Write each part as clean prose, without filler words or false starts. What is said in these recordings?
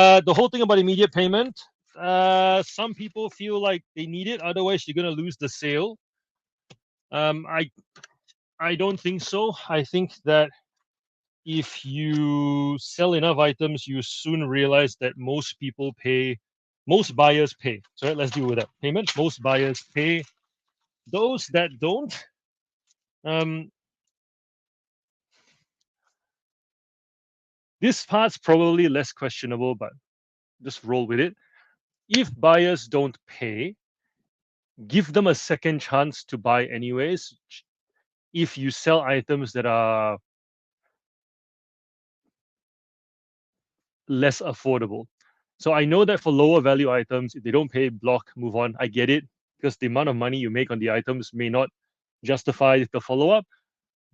The whole thing about immediate payment, some people feel like they need it, otherwise you're going to lose the sale. I don't think so. I think that if you sell enough items, you soon realize that most buyers pay. So let's deal with that. Payment, most buyers pay. Those that don't, this part's probably less questionable, but just roll with it. If buyers don't pay, give them a second chance to buy anyways. If you sell items that are less affordable. So I know that for lower value items, if they don't pay, block, move on. I get it, because the amount of money you make on the items may not justify the follow-up.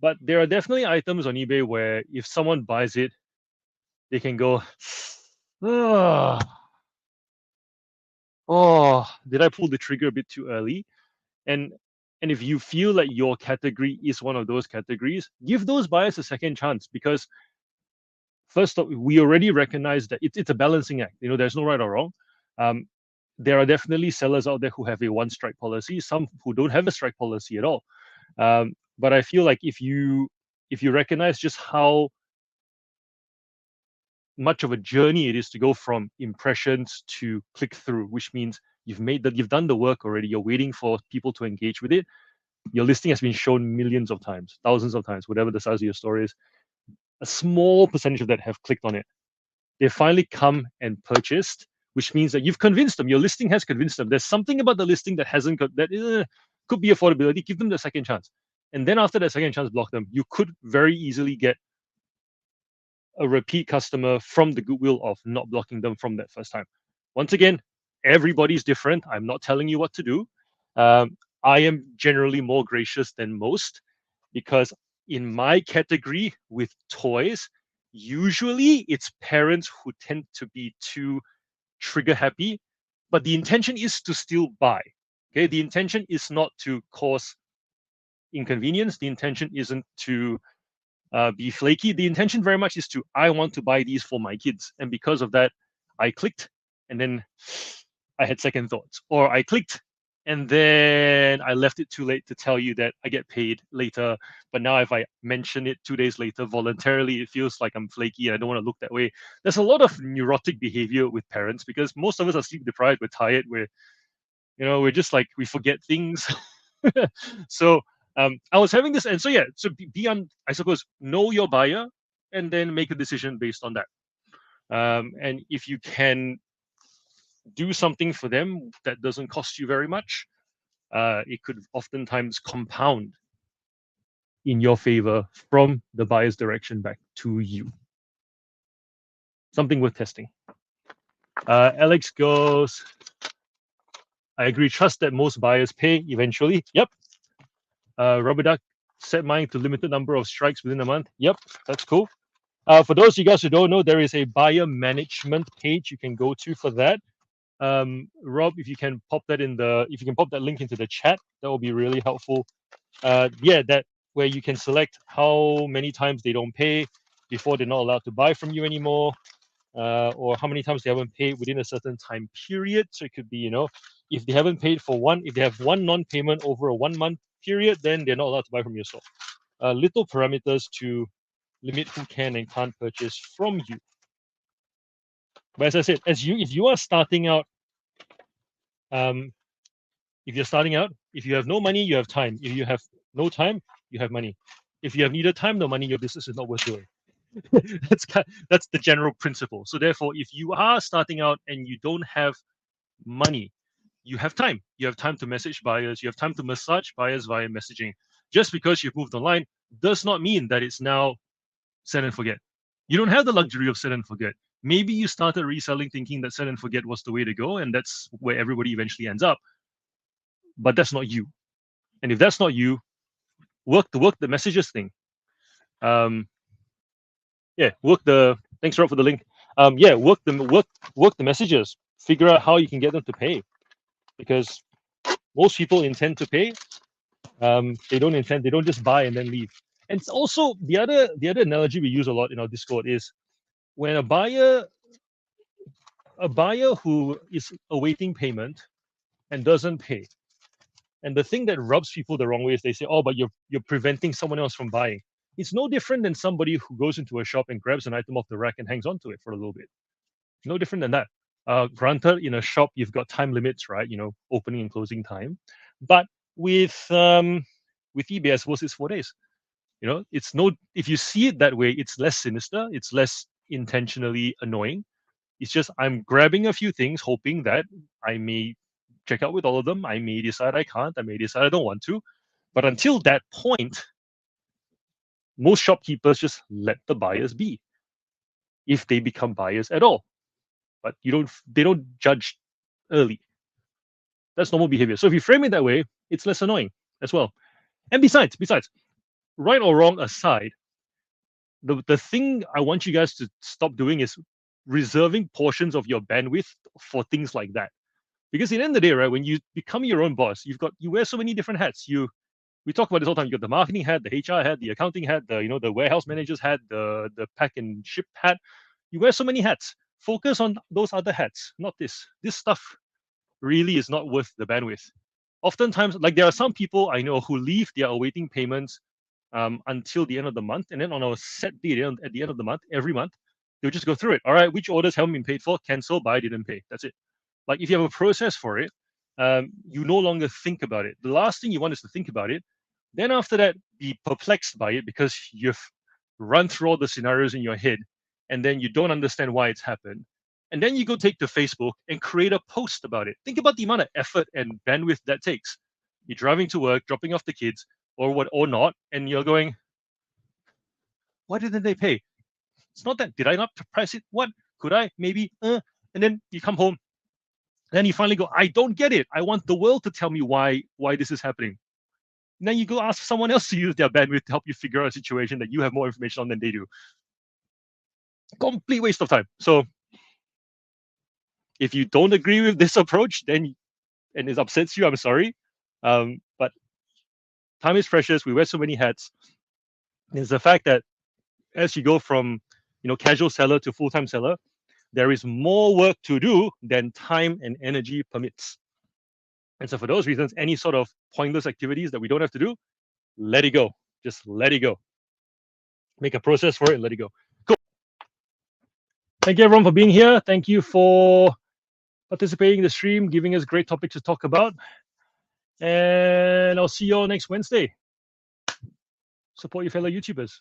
But there are definitely items on eBay where if someone buys it, they can go, oh, did I pull the trigger a bit too early? And if you feel like your category is one of those categories, give those buyers a second chance, because first off, we already recognize that it's a balancing act. There's no right or wrong. There are definitely sellers out there who have a one strike policy, some who don't have a strike policy at all. But I feel like if you recognize just how much of a journey it is to go from impressions to click through, which means you've done the work already, you're waiting for people to engage with it. Your listing has been shown millions of times, thousands of times, whatever the size of your store is. A small percentage of that have clicked on it. They finally come and purchased, which means that you've convinced them. Your listing has convinced them. There's something about the listing that hasn't got that could be affordability. Give them the second chance, and then after that second chance, block them. You could very easily get a repeat customer from the goodwill of not blocking them from that first time. Once again, everybody's different. I'm not telling you what to do. I am generally more gracious than most, because in my category with toys, usually it's parents who tend to be too trigger happy, but the intention is to still buy. Okay, the intention is not to cause inconvenience. The intention isn't to be flaky. The intention very much is to, I want to buy these for my kids, and because of that, I clicked, and then I had second thoughts, or I clicked and then I left it too late to tell you that I get paid later. But now if I mention it 2 days later voluntarily, it feels like I'm flaky and I don't want to look that way. There's a lot of neurotic behavior with parents, because most of us are sleep deprived, we're tired, we're just like, we forget things. So I was having this, and so yeah, so I suppose, know your buyer and then make a decision based on that. And if you can do something for them that doesn't cost you very much, it could oftentimes compound in your favor from the buyer's direction back to you. Something worth testing. Alex goes, I agree, trust that most buyers pay eventually. Yep. Rubber Duck, set mine to limited number of strikes within a month. Yep, that's cool. For those of you guys who don't know, there is a buyer management page you can go to for that. Rob, if you can pop that link into the chat, that will be really helpful. Yeah, that where you can select how many times they don't pay before they're not allowed to buy from you anymore, or how many times they haven't paid within a certain time period. So it could be, if they haven't paid if they have one non-payment over a 1 month period, then they're not allowed to buy from your store. Little parameters to limit who can and can't purchase from you. But as I said, if you are starting out, if you have no money, you have time. If you have no time, you have money. If you have neither time nor money, your business is not worth doing. That's the general principle. So therefore, if you are starting out and you don't have money, you have time. You have time to message buyers. You have time to massage buyers via messaging. Just because you've moved online does not mean that it's now set and forget. You don't have the luxury of set and forget. Maybe you started reselling thinking that set and forget was the way to go, and that's where everybody eventually ends up. But that's not you. And if that's not you, work the messages thing. Yeah, thanks Rob for the link. Yeah, work the messages. Figure out how you can get them to pay, because most people intend to pay. They don't just buy and then leave. And it's also the other analogy we use a lot in our Discord is when a buyer a buyer who is awaiting payment and doesn't pay. And the thing that rubs people the wrong way is they say, "Oh, but you're preventing someone else from buying." It's no different than somebody who goes into a shop and grabs an item off the rack and hangs on to it for a little bit. No different than that. Granted, in a shop you've got time limits, right? You know, opening and closing time. But with eBay, I suppose it's 4 days. You know, it's no. If you see it that way, it's less sinister. It's less intentionally annoying. It's just I'm grabbing a few things, hoping that I may check out with all of them. I may decide I can't. I may decide I don't want to. But until that point, most shopkeepers just let the buyers be, if they become buyers at all. But they don't judge early. That's normal behavior. So if you frame it that way, it's less annoying as well. And besides, right or wrong aside, the thing I want you guys to stop doing is reserving portions of your bandwidth for things like that. Because at the end of the day, right, when you become your own boss, you wear so many different hats. We talk about this all the time. You got the marketing hat, the HR hat, the accounting hat, the warehouse manager's hat, the pack and ship hat. You wear so many hats. Focus on those other hats, not this. This stuff really is not worth the bandwidth. Oftentimes, like there are some people I know who leave their awaiting payments until the end of the month, and then on a set date at the end of the month, every month, they'll just go through it. All right, which orders haven't been paid for? Cancel, buy, didn't pay. That's it. Like if you have a process for it, you no longer think about it. The last thing you want is to think about it. Then after that, be perplexed by it because you've run through all the scenarios in your head, and then you don't understand why it's happened. And then you go take to Facebook and create a post about it. Think about the amount of effort and bandwidth that takes. You're driving to work, dropping off the kids, or not, and you're going, why didn't they pay? It's not that. Did I not price it? What? Could I? Maybe. And then you come home. Then you finally go, I don't get it. I want the world to tell me why this is happening. And then you go ask someone else to use their bandwidth to help you figure out a situation that you have more information on than they do. Complete waste of time. So if you don't agree with this approach, then and it upsets you, I'm sorry. But time is precious. We wear so many hats. There's the fact that as you go from casual seller to full-time seller, there is more work to do than time and energy permits. And so for those reasons, any sort of pointless activities that we don't have to do, let it go. Just let it go. Make a process for it and let it go. Cool. Thank you everyone for being here. Thank you for participating in the stream, giving us great topics to talk about. And I'll see you all next Wednesday. Support your fellow YouTubers.